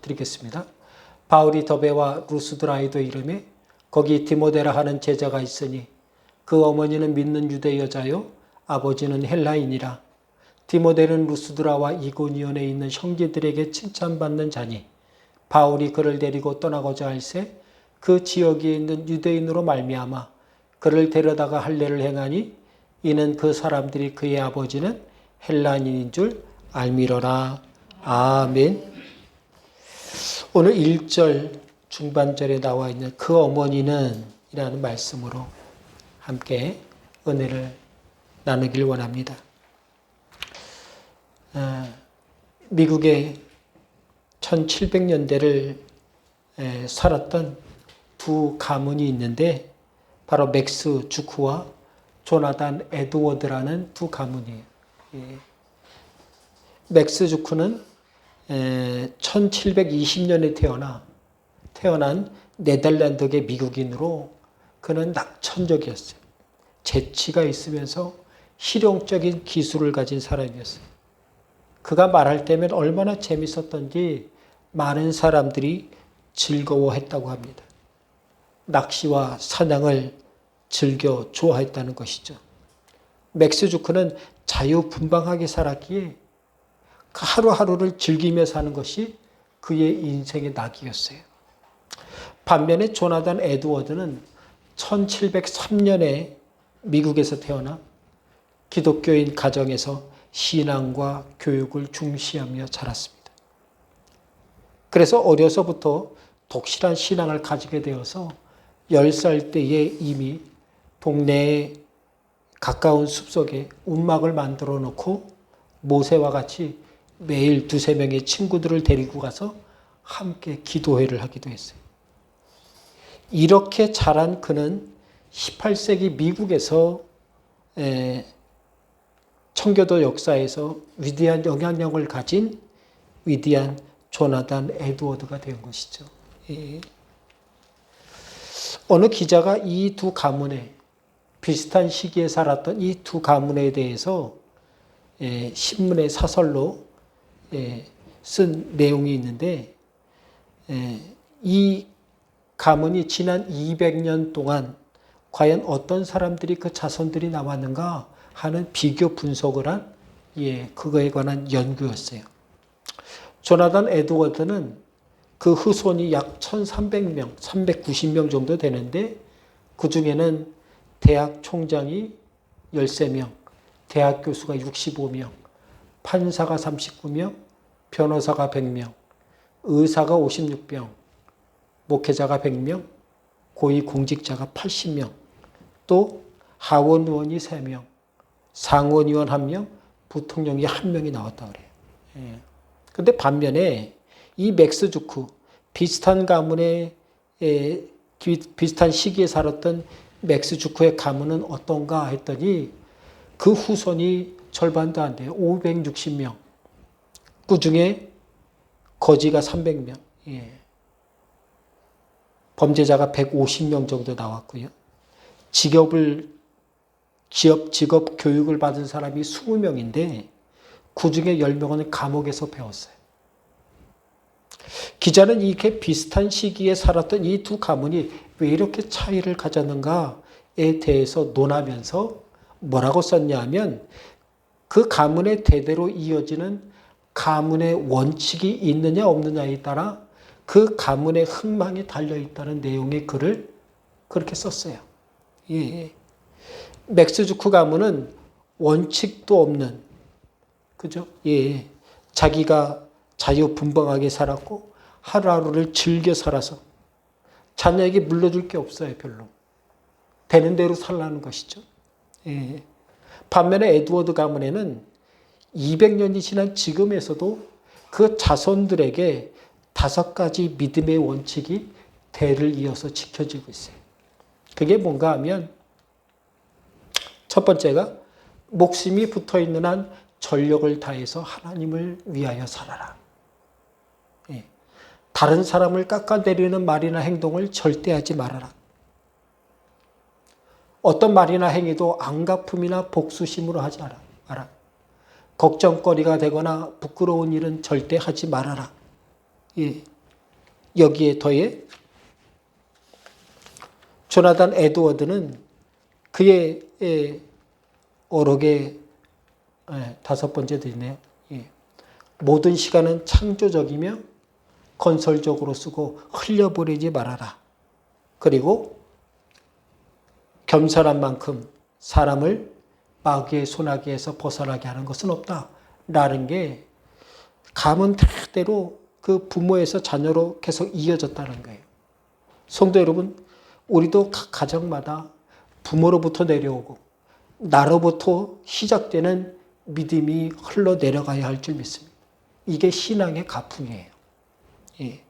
드리겠습니다. 바울이 더베와 루스드라에도 이르매 거기 디모데라 하는 제자가 있으니 그 어머니는 믿는 유대 여자요 아버지는 헬라인이라. 디모데는 루스드라와 이고니온에 있는 형제들에게 칭찬받는 자니 바울이 그를 데리고 떠나고자 할새 그 지역에 있는 유대인으로 말미암아 그를 데려다가 할례를 행하니 이는 그 사람들이 그의 아버지는 헬라인인 줄 알미러라. 아멘. 오늘 1절 중반절에 나와 있는 그 어머니는 이라는 말씀으로 함께 은혜를 나누길 원합니다. 미국의 1700년대를 살았던 두 가문이 있는데 바로 맥스 주크와 조나단 에드워드라는 두 가문이에요. 맥스 주크는 1720년에 태어난 네덜란드계 미국인으로 그는 낙천적이었어요. 재치가 있으면서 실용적인 기술을 가진 사람이었어요. 그가 말할 때면 얼마나 재밌었던지 많은 사람들이 즐거워했다고 합니다. 낚시와 사냥을 즐겨 좋아했다는 것이죠. 맥스 주크는 자유분방하게 살았기에 하루하루를 즐기며 사는 것이 그의 인생의 낙이었어요. 반면에 조나단 에드워드는 1703년에 미국에서 태어나 기독교인 가정에서 신앙과 교육을 중시하며 자랐습니다. 그래서 어려서부터 독실한 신앙을 가지게 되어서 10살 때에 이미 동네에 가까운 숲속에 움막을 만들어 놓고 모세와 같이 매일 2-3명의 친구들을 데리고 가서 함께 기도회를 하기도 했어요. 이렇게 자란 그는 18세기 미국에서 청교도 역사에서 위대한 영향력을 가진 위대한 조나단 에드워드가 된 것이죠. 어느 기자가 이 두 가문에 비슷한 시기에 살았던 이 두 가문에 대해서 신문의 사설로 쓴 내용이 있는데 이 가문이 지난 200년 동안 과연 어떤 사람들이 그 자손들이 나왔는가 하는 비교 분석을 한 그거에 관한 연구였어요. 조나단 에드워드는 그 후손이 약 1300명, 390명 정도 되는데 그 중에는 대학 총장이 13명, 대학 교수가 65명, 판사가 39명, 변호사가 100명, 의사가 56명, 목회자가 100명, 고위공직자가 80명, 또 하원의원이 3명, 상원의원 1명, 부통령이 1명이 나왔다 그래요. 근데 반면에 이 맥스 주크, 비슷한 가문에 비슷한 시기에 살았던 맥스 주크의 가문은 어떤가 했더니 그 후손이 절반도 안 돼요. 560명. 그 중에 거지가 300명. 범죄자가 150명 정도 나왔고요. 직업 교육을 받은 사람이 20명인데 그 중에 10명은 감옥에서 배웠어요. 기자는 이렇게 비슷한 시기에 살았던 이 두 가문이 왜 이렇게 차이를 가졌는가에 대해서 논하면서 뭐라고 썼냐 하면 그 가문의 대대로 이어지는 가문의 원칙이 있느냐 없느냐에 따라 그 가문의 흥망이 달려있다는 내용의 글을 그렇게 썼어요. 맥스 주크 가문은 원칙도 없는, 그죠? 자기가 자유분방하게 살았고 하루하루를 즐겨 살아서 자녀에게 물려줄 게 없어요, 별로. 되는 대로 살라는 것이죠. 반면에 에드워드 가문에는 200년이 지난 지금에서도 그 자손들에게 5가지 믿음의 원칙이 대를 이어서 지켜지고 있어요. 그게 뭔가 하면 첫 번째가 목숨이 붙어있는 한 전력을 다해서 하나님을 위하여 살아라. 다른 사람을 깎아내리는 말이나 행동을 절대 하지 말아라. 어떤 말이나 행위도 안갚음이나 복수심으로 하지 마라. 걱정거리가 되거나 부끄러운 일은 절대 하지 말아라. 예. 여기에 더해 조나단 에드워드는 그의 어록의 다섯 번째도 있네요. 예. 모든 시간은 창조적이며 건설적으로 쓰고 흘려보내지 말아라. 그리고 겸손한 만큼 사람을 마귀의 소나기에서 벗어나게 하는 것은 없다. 라는 게 가문 대대로 그 부모에서 자녀로 계속 이어졌다는 거예요. 성도 여러분, 우리도 각 가정마다 부모로부터 내려오고 나로부터 시작되는 믿음이 흘러내려가야 할 줄 믿습니다. 이게 신앙의 가풍이에요. 예.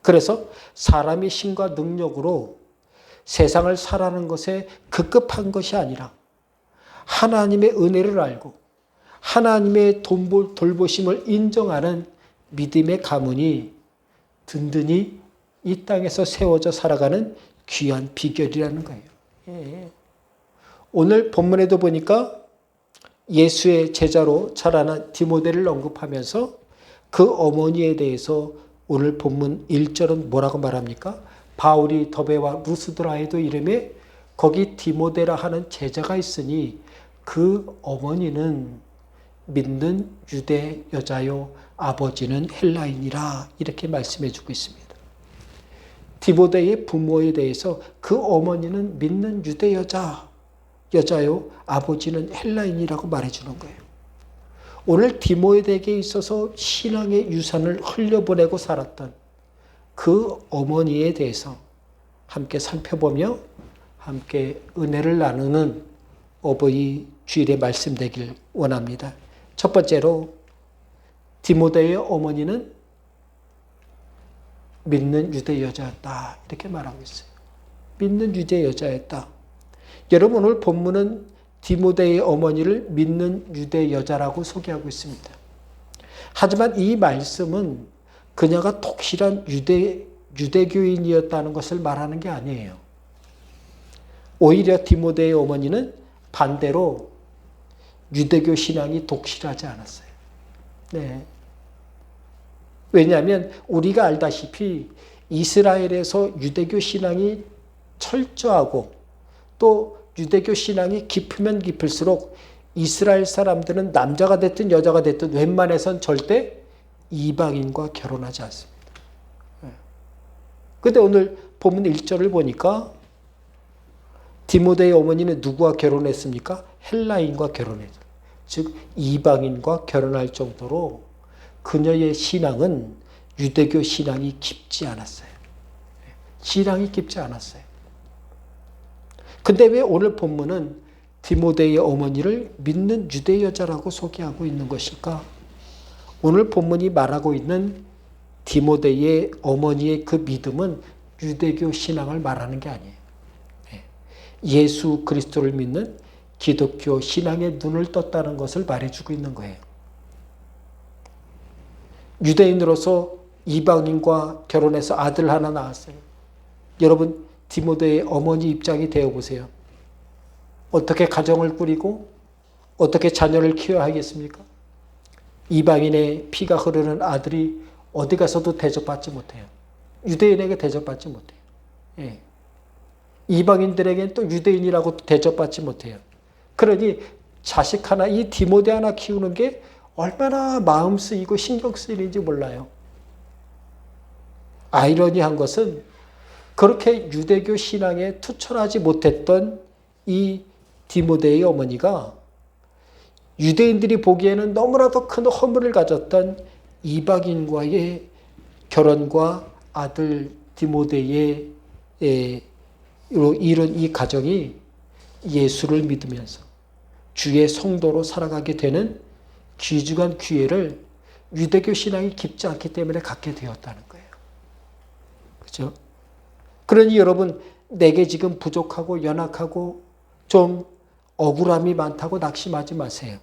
그래서 사람이 힘과 능력으로 세상을 살아가는 것에 급급한 것이 아니라 하나님의 은혜를 알고 하나님의 돌보심을 인정하는 믿음의 가문이 든든히 이 땅에서 세워져 살아가는 귀한 비결이라는 거예요. 예. 오늘 본문에도 보니까 예수의 제자로 자라난 디모데를 언급하면서 그 어머니에 대해서 오늘 본문 1절은 뭐라고 말합니까? 바울이 더베와 루스드라에도 이름에 거기 디모데라 하는 제자가 있으니 그 어머니는 믿는 유대 여자요 아버지는 헬라인이라 이렇게 말씀해 주고 있습니다. 디모데의 부모에 대해서 그 어머니는 믿는 유대 여자요 아버지는 헬라인이라고 말해주는 거예요. 오늘 디모데에게 있어서 신앙의 유산을 흘려보내고 살았던 그 어머니에 대해서 함께 살펴보며 함께 은혜를 나누는 어버이 주일의 말씀 되길 원합니다. 첫 번째로 디모데의 어머니는 믿는 유대 여자였다. 이렇게 말하고 있어요. 믿는 유대 여자였다. 여러분 오늘 본문은 디모데의 어머니를 믿는 유대 여자라고 소개하고 있습니다. 하지만 이 말씀은 그녀가 독실한 유대교인이었다는 것을 말하는 게 아니에요. 오히려 디모데의 어머니는 반대로 유대교 신앙이 독실하지 않았어요. 네. 왜냐하면 우리가 알다시피 이스라엘에서 유대교 신앙이 철저하고 또 유대교 신앙이 깊으면 깊을수록 이스라엘 사람들은 남자가 됐든 여자가 됐든 웬만해선 절대 이방인과 결혼하지 않습니다. 그런데 오늘 본문 1절을 보니까 디모데의 어머니는 누구와 결혼했습니까? 헬라인과 결혼했어요. 즉 이방인과 결혼할 정도로 그녀의 신앙은 유대교 신앙이 깊지 않았어요. 신앙이 깊지 않았어요. 근데 왜 오늘 본문은 디모데의 어머니를 믿는 유대 여자라고 소개하고 있는 것일까? 오늘 본문이 말하고 있는 디모데의 어머니의 그 믿음은 유대교 신앙을 말하는 게 아니에요. 예수 그리스도를 믿는 기독교 신앙의 눈을 떴다는 것을 말해주고 있는 거예요. 유대인으로서 이방인과 결혼해서 아들 하나 낳았어요. 여러분 디모데의 어머니 입장이 되어보세요. 어떻게 가정을 꾸리고 어떻게 자녀를 키워야 하겠습니까? 이방인의 피가 흐르는 아들이 어디 가서도 대접받지 못해요. 유대인에게 대접받지 못해요. 예. 이방인들에게는 또 유대인이라고 대접받지 못해요. 그러니 자식 하나, 이 디모데 하나 키우는 게 얼마나 마음 쓰이고 신경 쓰이는지 몰라요. 아이러니한 것은 그렇게 유대교 신앙에 투철하지 못했던 이 디모데의 어머니가 유대인들이 보기에는 너무나도 큰 허물을 가졌던 이방인과의 결혼과 아들 디모데의 이룬 이 가정이 예수를 믿으면서 주의 성도로 살아가게 되는 귀중한 기회를 유대교 신앙이 깊지 않기 때문에 갖게 되었다는 거예요. 그렇죠? 그러니 여러분 내게 지금 부족하고 연약하고 좀 억울함이 많다고 낙심하지 마세요.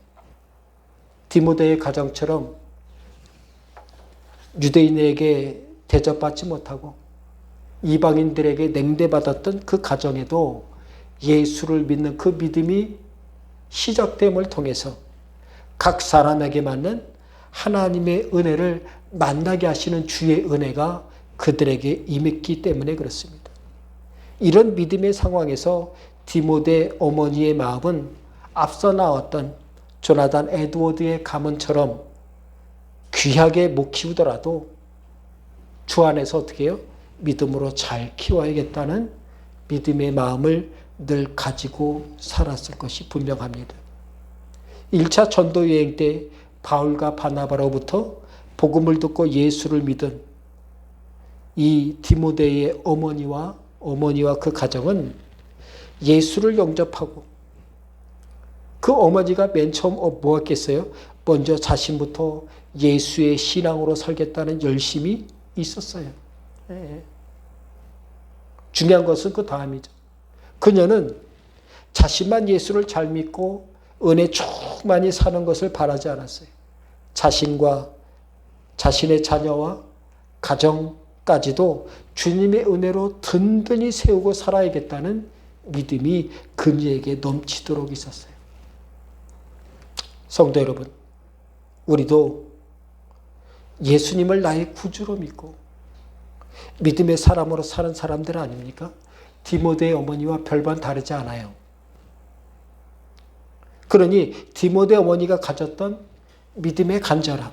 디모데의 가정처럼 유대인에게 대접받지 못하고 이방인들에게 냉대받았던 그 가정에도 예수를 믿는 그 믿음이 시작됨을 통해서 각 사람에게 맞는 하나님의 은혜를 만나게 하시는 주의 은혜가 그들에게 임했기 때문에 그렇습니다. 이런 믿음의 상황에서 디모데 어머니의 마음은 앞서 나왔던 조나단 에드워드의 가문처럼 귀하게 못 키우더라도 주 안에서 어떻게 해요? 믿음으로 잘 키워야겠다는 믿음의 마음을 늘 가지고 살았을 것이 분명합니다. 1차 전도 여행 때 바울과 바나바로부터 복음을 듣고 예수를 믿은 이 디모데의 어머니와 그 가정은 예수를 영접하고 그 어머니가 맨 처음 뭐 했겠어요? 먼저 자신부터 예수의 신앙으로 살겠다는 열심이 있었어요. 중요한 것은 그 다음이죠. 그녀는 자신만 예수를 잘 믿고 은혜 충만히 사는 것을 바라지 않았어요. 자신과 자신의 자녀와 가정까지도 주님의 은혜로 든든히 세우고 살아야겠다는 믿음이 그녀에게 넘치도록 있었어요. 성도 여러분, 우리도 예수님을 나의 구주로 믿고 믿음의 사람으로 사는 사람들 아닙니까? 디모데의 어머니와 별반 다르지 않아요. 그러니 디모데 어머니가 가졌던 믿음의 간절함,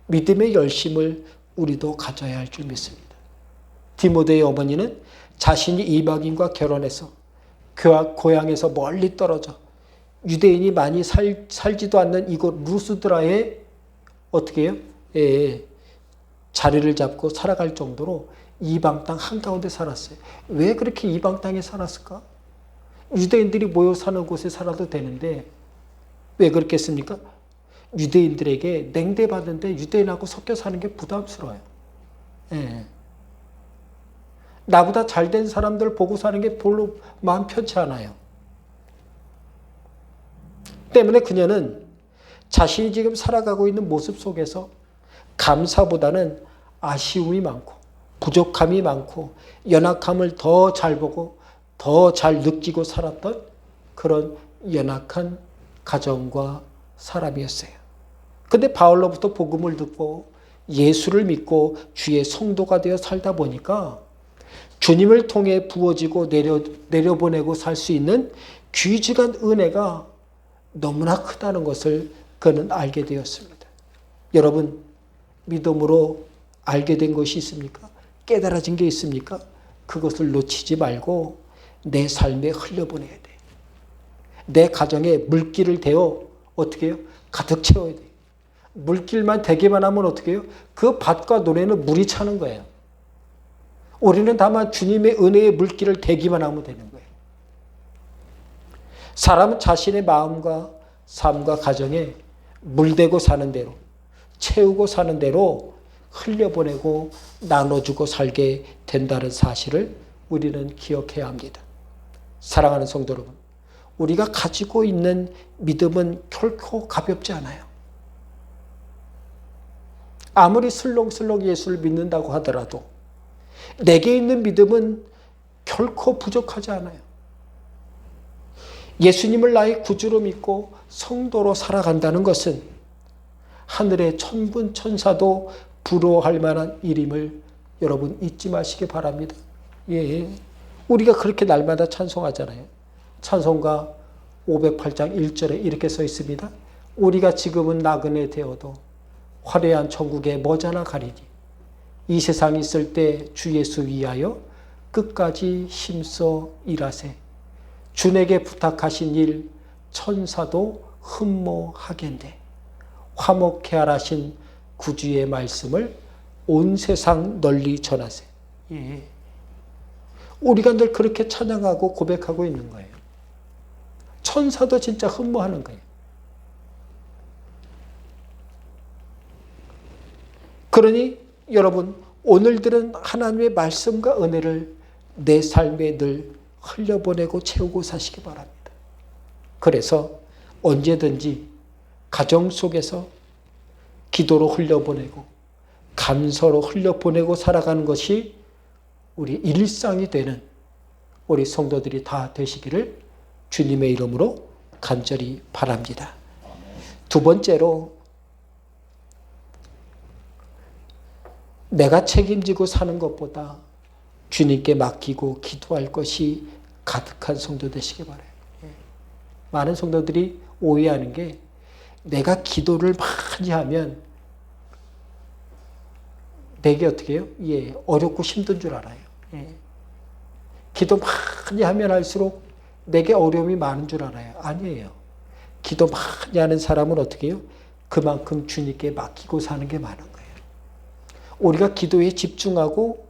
믿음의 열심을 우리도 가져야 할 줄 믿습니다. 디모데의 어머니는 자신이 이방인과 결혼해서 고향에서 멀리 떨어져 유대인이 많이 살지도 않는 이곳 루스드라에 어떻게 해요? 자리를 잡고 살아갈 정도로 이방 땅 한가운데 살았어요. 왜 그렇게 이방 땅에 살았을까? 유대인들이 모여 사는 곳에 살아도 되는데 왜 그렇겠습니까? 유대인들에게 냉대받는데 유대인하고 섞여 사는 게 부담스러워요. 나보다 잘된 사람들 보고 사는 게 별로 마음 편치 않아요. 때문에 그녀는 자신이 지금 살아가고 있는 모습 속에서 감사보다는 아쉬움이 많고 부족함이 많고 연약함을 더 잘 보고 더 잘 느끼고 살았던 그런 연약한 가정과 사람이었어요. 근데 바울로부터 복음을 듣고 예수를 믿고 주의 성도가 되어 살다 보니까 주님을 통해 부어지고 내려보내고 살 수 있는 귀중한 은혜가 너무나 크다는 것을 그는 알게 되었습니다. 여러분, 믿음으로 알게 된 것이 있습니까? 깨달아진 게 있습니까? 그것을 놓치지 말고 내 삶에 흘려보내야 돼. 내 가정에 물길을 대어 어떻게 해요? 가득 채워야 돼. 물길만 대기만 하면 어떻게 해요? 그 밭과 논에는 물이 차는 거예요. 우리는 다만 주님의 은혜의 물길을 대기만 하면 되는 거예요. 사람은 자신의 마음과 삶과 가정에 물대고 사는 대로, 채우고 사는 대로 흘려보내고 나눠주고 살게 된다는 사실을 우리는 기억해야 합니다. 사랑하는 성도 여러분, 우리가 가지고 있는 믿음은 결코 가볍지 않아요. 아무리 슬렁슬렁 예수를 믿는다고 하더라도 내게 있는 믿음은 결코 부족하지 않아요. 예수님을 나의 구주로 믿고 성도로 살아간다는 것은 하늘의 천군 천사도 부러워할 만한 일임을 여러분 잊지 마시기 바랍니다. 우리가 그렇게 날마다 찬송하잖아요. 찬송가 508장 1절에 이렇게 써 있습니다. 우리가 지금은 나그네 되어도 화려한 천국에 머지않아 가리니 이 세상에 있을 때 주 예수 위하여 끝까지 힘써 일하세. 주에게 부탁하신 일 천사도 흠모하겠네. 화목해 하라신 구주의 말씀을 온 세상 널리 전하세. 우리가 늘 그렇게 찬양하고 고백하고 있는 거예요. 천사도 진짜 흠모하는 거예요. 그러니 여러분, 오늘들은 하나님의 말씀과 은혜를 내 삶에 늘 흘려보내고 채우고 사시기 바랍니다. 그래서 언제든지 가정 속에서 기도로 흘려보내고 감사로 흘려보내고 살아가는 것이 우리 일상이 되는 우리 성도들이 다 되시기를 주님의 이름으로 간절히 바랍니다. 두 번째로 내가 책임지고 사는 것보다 주님께 맡기고 기도할 것이 가득한 성도 되시기 바라요. 많은 성도들이 오해하는 게 내가 기도를 많이 하면 내게 어떻게 해요? 어렵고 힘든 줄 알아요. 기도 많이 하면 할수록 내게 어려움이 많은 줄 알아요. 아니에요. 기도 많이 하는 사람은 어떻게 해요? 그만큼 주님께 맡기고 사는 게 많은 거예요. 우리가 기도에 집중하고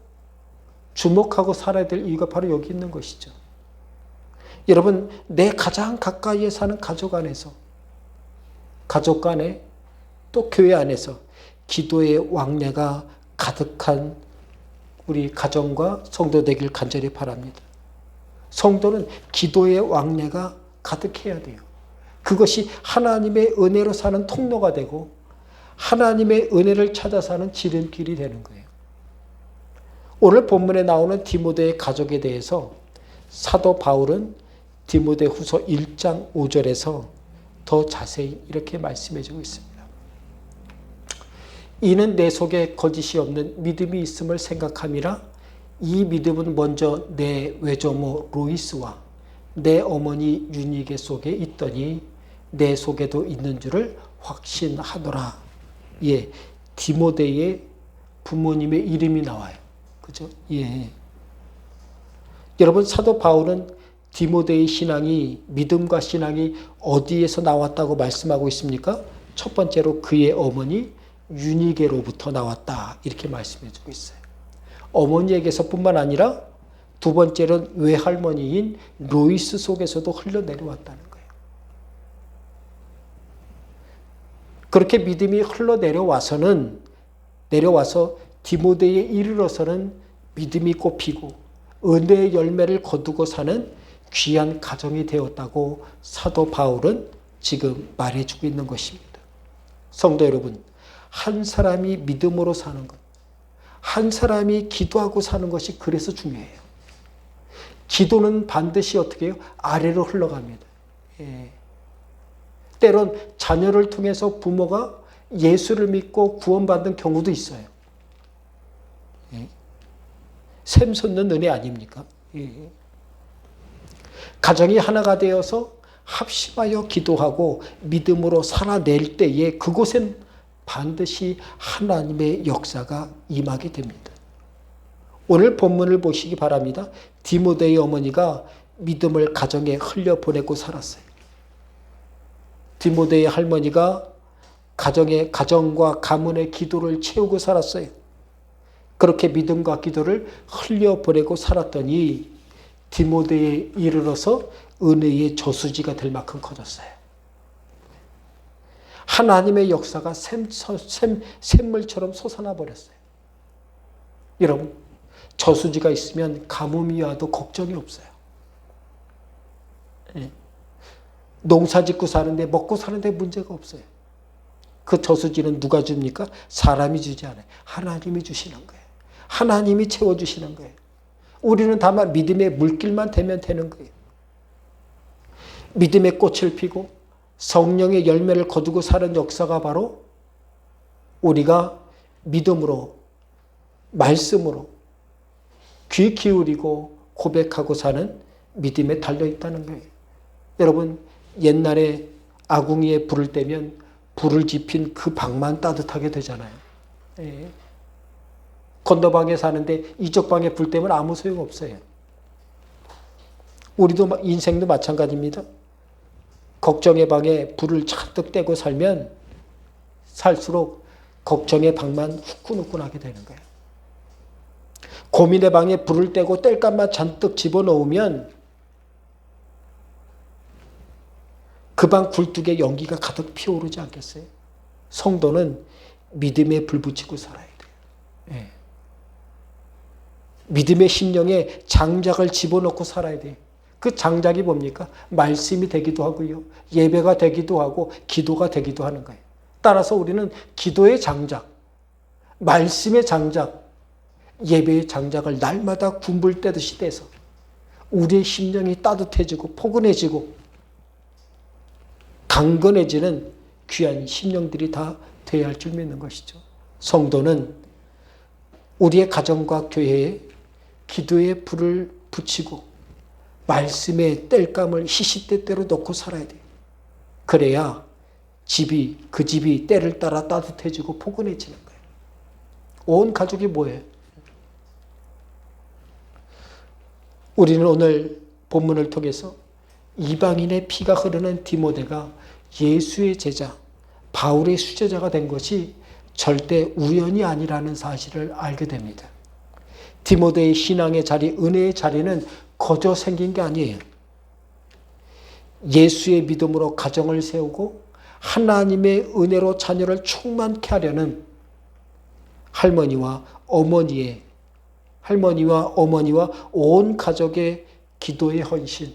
주목하고 살아야 될 이유가 바로 여기 있는 것이죠. 여러분, 내 가장 가까이에 사는 가족 안에서, 가족 간에, 또 교회 안에서 기도의 왕래가 가득한 우리 가정과 성도 되길 간절히 바랍니다. 성도는 기도의 왕래가 가득해야 돼요. 그것이 하나님의 은혜로 사는 통로가 되고 하나님의 은혜를 찾아 사는 지름길이 되는 거예요. 오늘 본문에 나오는 디모데의 가족에 대해서 사도 바울은 디모데후서 1장 5절에서 더 자세히 이렇게 말씀해 주고 있습니다. 이는 내 속에 거짓이 없는 믿음이 있음을 생각함이라. 이 믿음은 먼저 내 외조모 로이스와 내 어머니 유니게 속에 있더니 내 속에도 있는 줄을 확신하노라. 디모데의 부모님의 이름이 나와요. 그죠? 여러분, 사도 바울은 디모데의 신앙이, 믿음과 신앙이 어디에서 나왔다고 말씀하고 있습니까? 첫 번째로 그의 어머니 유니게로부터 나왔다, 이렇게 말씀해 주고 있어요. 어머니에게서뿐만 아니라 두 번째로는 외할머니인 로이스 속에서도 흘러내려왔다는 거예요. 그렇게 믿음이 흘러내려와서 디모데에 이르러서는 믿음이 꽃피고 은혜의 열매를 거두고 사는 귀한 가정이 되었다고 사도 바울은 지금 말해주고 있는 것입니다. 성도 여러분, 한 사람이 믿음으로 사는 것, 한 사람이 기도하고 사는 것이 그래서 중요해요. 기도는 반드시 어떻게 해요? 아래로 흘러갑니다. 때론 자녀를 통해서 부모가 예수를 믿고 구원받는 경우도 있어요. 샘솟는 은혜 아닙니까? 가정이 하나가 되어서 합심하여 기도하고 믿음으로 살아낼 때에 그곳엔 반드시 하나님의 역사가 임하게 됩니다. 오늘 본문을 보시기 바랍니다. 디모데의 어머니가 믿음을 가정에 흘려보내고 살았어요. 디모데의 할머니가 가정과 가문의 기도를 채우고 살았어요. 그렇게 믿음과 기도를 흘려보내고 살았더니 디모데에 이르러서 은혜의 저수지가 될 만큼 커졌어요. 하나님의 역사가 샘물처럼 솟아나 버렸어요. 여러분, 저수지가 있으면 가뭄이 와도 걱정이 없어요. 농사 짓고 사는데, 먹고 사는데 문제가 없어요. 그 저수지는 누가 줍니까? 사람이 주지 않아요. 하나님이 주시는 거예요. 하나님이 채워주시는 거예요. 우리는 다만 믿음의 물길만 되면 되는 거예요. 믿음의 꽃을 피고 성령의 열매를 거두고 사는 역사가 바로 우리가 믿음으로, 말씀으로 귀 기울이고 고백하고 사는 믿음에 달려있다는 거예요. 여러분, 옛날에 아궁이에 불을 떼면 불을 지핀 그 방만 따뜻하게 되잖아요. 건너방에 사는데 이쪽 방에 불 떼면 아무 소용없어요. 우리도 인생도 마찬가지입니다. 걱정의 방에 불을 잔뜩 떼고 살면 살수록 걱정의 방만 후끈후끈하게 되는 거예요. 고민의 방에 불을 떼고 땔감만 잔뜩 집어넣으면 그 방 굴뚝에 연기가 가득 피어오르지 않겠어요? 성도는 믿음에 불 붙이고 살아야 돼요. 믿음의 심령에 장작을 집어넣고 살아야 돼요. 그 장작이 뭡니까? 말씀이 되기도 하고요. 예배가 되기도 하고 기도가 되기도 하는 거예요. 따라서 우리는 기도의 장작, 말씀의 장작, 예배의 장작을 날마다 군불 떼듯이 떼서 우리의 심령이 따뜻해지고 포근해지고 강건해지는 귀한 심령들이 다 되어야 할 줄 믿는 것이죠. 성도는 우리의 가정과 교회에 기도의 불을 붙이고 말씀의 땔감을 시시때때로 놓고 살아야 돼요. 그래야 그 집이 때를 따라 따뜻해지고 포근해지는 거예요. 온 가족이 뭐예요? 우리는 오늘 본문을 통해서 이방인의 피가 흐르는 디모데가 예수의 제자, 바울의 수제자가 된 것이 절대 우연이 아니라는 사실을 알게 됩니다. 디모데의 신앙의 자리, 은혜의 자리는 거저 생긴 게 아니에요. 예수의 믿음으로 가정을 세우고 하나님의 은혜로 자녀를 충만케 하려는 할머니와 어머니와 온 가족의 기도의 헌신,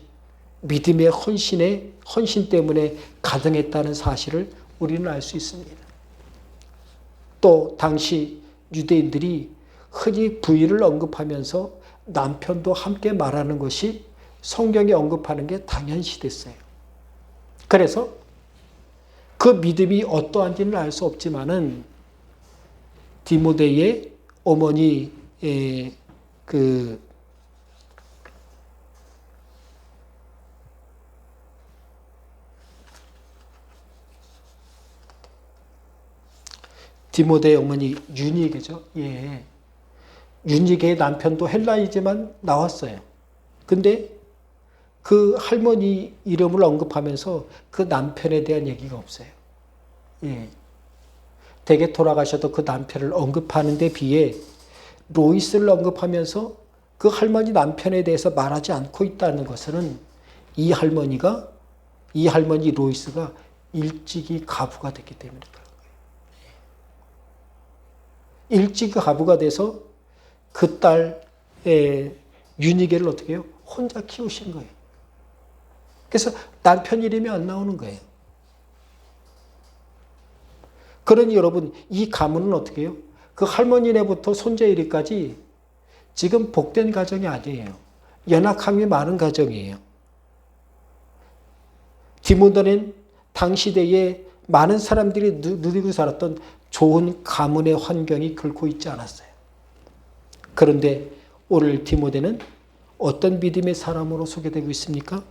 믿음의 헌신 때문에 가능했다는 사실을 우리는 알 수 있습니다. 또 당시 유대인들이 흔히 부인을 언급하면서 남편도 함께 말하는 것이 성경에 언급하는 게 당연시 됐어요. 그래서 그 믿음이 어떠한지는 알 수 없지만은 디모데의 어머니의 디모데의 어머니 유니게죠. 예. 유니게의 남편도 헬라이지만 나왔어요. 근데 그 할머니 이름을 언급하면서 그 남편에 대한 얘기가 없어요. 예. 댁에 돌아가셔도 그 남편을 언급하는 데 비해 로이스를 언급하면서 그 할머니 남편에 대해서 말하지 않고 있다는 것은 이 할머니 로이스가 일찍이 가부가 됐기 때문에 그런 거예요. 일찍이 가부가 돼서 그 딸 유니게를 어떻게 해요? 혼자 키우신 거예요. 그래서 남편 이름이 안 나오는 거예요. 그러니 여러분, 이 가문은 어떻게 해요? 그 할머니네부터 손자이리까지 지금 복된 가정이 아니에요. 연약함이 많은 가정이에요. 디모데는 당시대에 많은 사람들이 누리고 살았던 좋은 가문의 환경이 결코 있지 않았어요. 그런데 오늘 디모데는 어떤 믿음의 사람으로 소개되고 있습니까?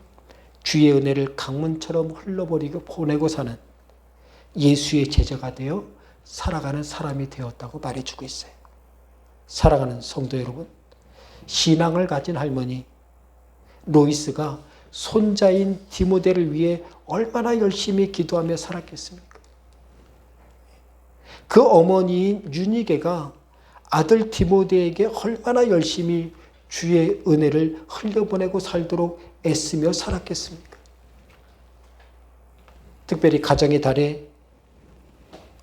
주의 은혜를 강문처럼 흘러버리고 보내고 사는 예수의 제자가 되어 살아가는 사람이 되었다고 말해주고 있어요. 사랑하는 성도 여러분, 신앙을 가진 할머니 로이스가 손자인 디모데를 위해 얼마나 열심히 기도하며 살았겠습니까? 그 어머니인 유니게가 아들 디모데에게 얼마나 열심히 주의 은혜를 흘려보내고 살도록 애쓰며 살았겠습니까? 특별히 가정의 달에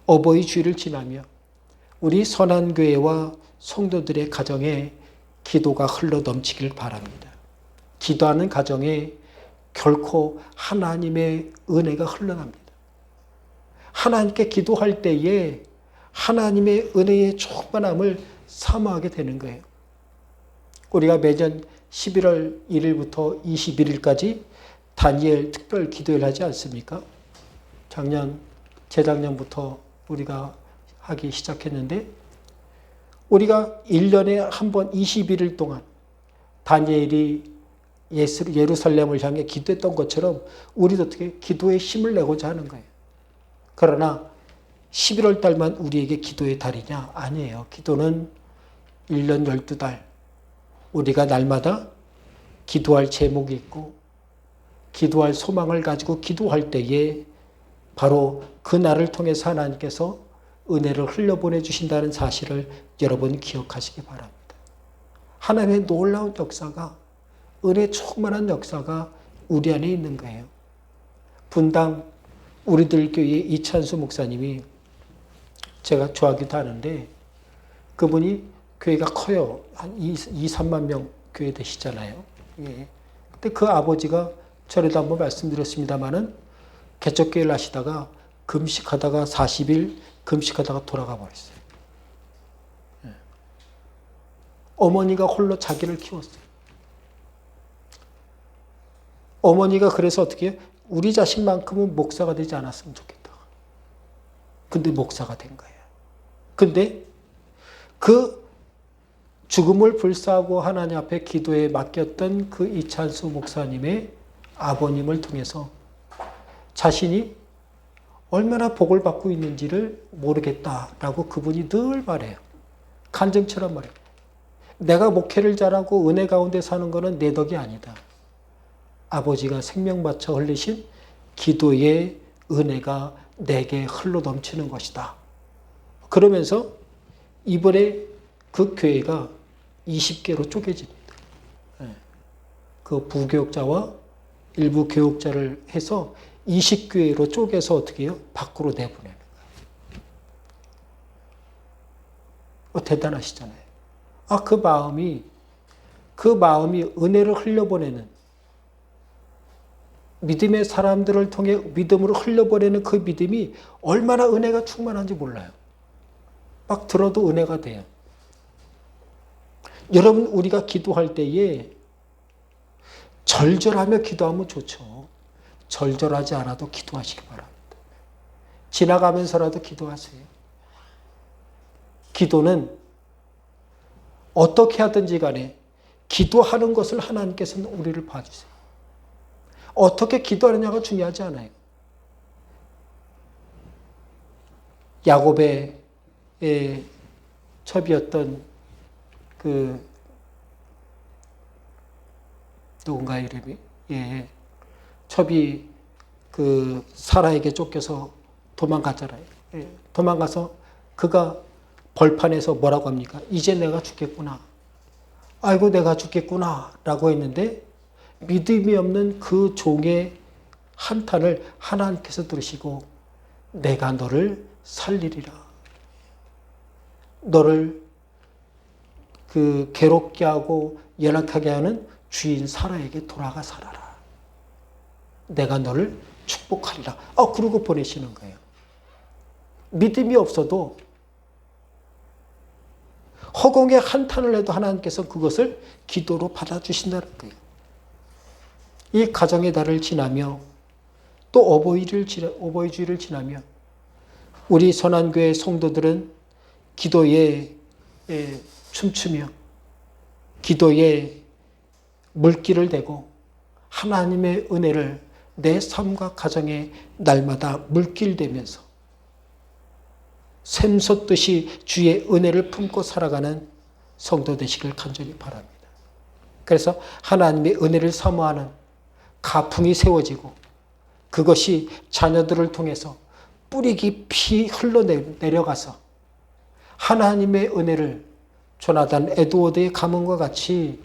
어버이 주일을 지나며 우리 선한교회와 성도들의 가정에 기도가 흘러 넘치길 바랍니다. 기도하는 가정에 결코 하나님의 은혜가 흘러납니다. 하나님께 기도할 때에 하나님의 은혜의 충만함을 사모하게 되는 거예요. 우리가 매년 11월 1일부터 21일까지 다니엘 특별 기도회를 하지 않습니까? 재작년부터 우리가 하기 시작했는데 우리가 1년에 한 번 21일 동안 다니엘이 예루살렘을 향해 기도했던 것처럼 우리도 어떻게 기도에 힘을 내고자 하는 거예요. 그러나 11월 달만 우리에게 기도의 달이냐? 아니에요. 기도는 1년 12달 우리가 날마다 기도할 제목이 있고 기도할 소망을 가지고 기도할 때에 바로 그 날을 통해서 하나님께서 은혜를 흘려보내 주신다는 사실을 여러분 기억하시기 바랍니다. 하나님의 놀라운 역사가, 은혜 충만한 역사가 우리 안에 있는 거예요. 분당 우리들 교회 이찬수 목사님이 제가 좋아하기도 하는데 그분이 교회가 커요. 한 2-3만 명 교회 되시잖아요. 예. 근데 그 아버지가 전에도 한번 말씀드렸습니다마는 개척교회를 하시다가 금식하다가 40일 금식하다가 돌아가 버렸어요. 예. 어머니가 홀로 자기를 키웠어요. 어머니가 그래서 어떻게 해요? 우리 자식만큼은 목사가 되지 않았으면 좋겠다. 근데 목사가 된 거예요. 근데 그 죽음을 불사하고 하나님 앞에 기도에 맡겼던 그 이찬수 목사님의 아버님을 통해서 자신이 얼마나 복을 받고 있는지를 모르겠다라고 그분이 늘 말해요. 간증처럼 말해요. 내가 목회를 잘하고 은혜 가운데 사는 것은 내 덕이 아니다. 아버지가 생명 바쳐 흘리신 기도의 은혜가 내게 흘러 넘치는 것이다. 그러면서 이번에 그 교회가 20개로 쪼개집니다. 그 부교육자와 일부 교육자를 해서 20교회로 쪼개서 어떻게 해요? 밖으로 내보내는 거예요. 대단하시잖아요. 그 마음이 은혜를 흘려보내는, 믿음의 사람들을 통해 믿음으로 흘려보내는 그 믿음이 얼마나 은혜가 충만한지 몰라요. 막 들어도 은혜가 돼요. 여러분, 우리가 기도할 때에 절절하며 기도하면 좋죠. 절절하지 않아도 기도하시기 바랍니다. 지나가면서라도 기도하세요. 기도는 어떻게 하든지 간에 기도하는 것을 하나님께서는 우리를 봐주세요. 어떻게 기도하느냐가 중요하지 않아요. 야곱의 첩이었던 누군가 이름이 첩이 사라에게 쫓겨서 도망갔잖아요. 도망가서 그가 벌판에서 뭐라고 합니까? 이제 내가 죽겠구나. 아이고 내가 죽겠구나 라고 했는데 믿음이 없는 그 종의 한탄을 하나님께서 들으시고 내가 너를 살리리라. 너를 괴롭게 하고 연약하게 하는 주인 사라에게 돌아가 살아라. 내가 너를 축복하리라. 그러고 보내시는 거예요. 믿음이 없어도 허공에 한탄을 해도 하나님께서 그것을 기도로 받아주신다는 거예요. 이 가정의 달을 지나며 또 어버이주일을 지나며 우리 선한교회 성도들은 기도에 춤추며 기도에 물기를 대고 하나님의 은혜를 내 삶과 가정에 날마다 물길대면서 샘솟듯이 주의 은혜를 품고 살아가는 성도 되시길 간절히 바랍니다. 그래서 하나님의 은혜를 사모하는 가풍이 세워지고 그것이 자녀들을 통해서 뿌리 깊이 흘러내려가서 하나님의 은혜를 조나단 에드워드의 가문과 같이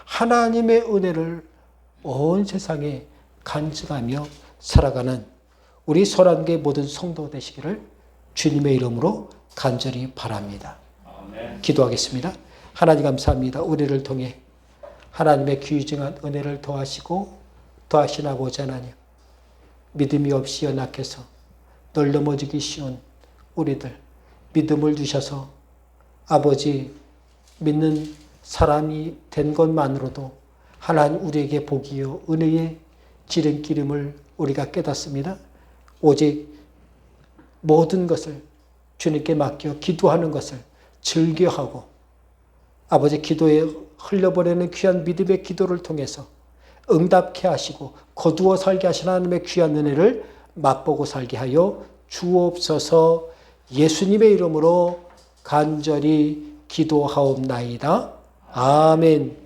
하나님의 은혜를 온 세상에 간증하며 살아가는 우리 소란계 모든 성도 되시기를 주님의 이름으로 간절히 바랍니다. 아멘. 기도하겠습니다. 하나님 감사합니다. 우리를 통해 하나님의 귀중한 은혜를 더하시고 더하신 아버지 하나님, 믿음이 없이 연약해서 널 넘어지기 쉬운 우리들 믿음을 주셔서 아버지 믿는 사람이 된 것만으로도 하나님 우리에게 복이요 은혜의 지름길임을 우리가 깨닫습니다. 오직 모든 것을 주님께 맡겨 기도하는 것을 즐겨하고 아버지 기도에 흘려보내는 귀한 믿음의 기도를 통해서 응답케 하시고 거두어 살게 하신 하나님의 귀한 은혜를 맛보고 살게 하여 주옵소서. 예수님의 이름으로 간절히 기도하옵나이다. 아멘.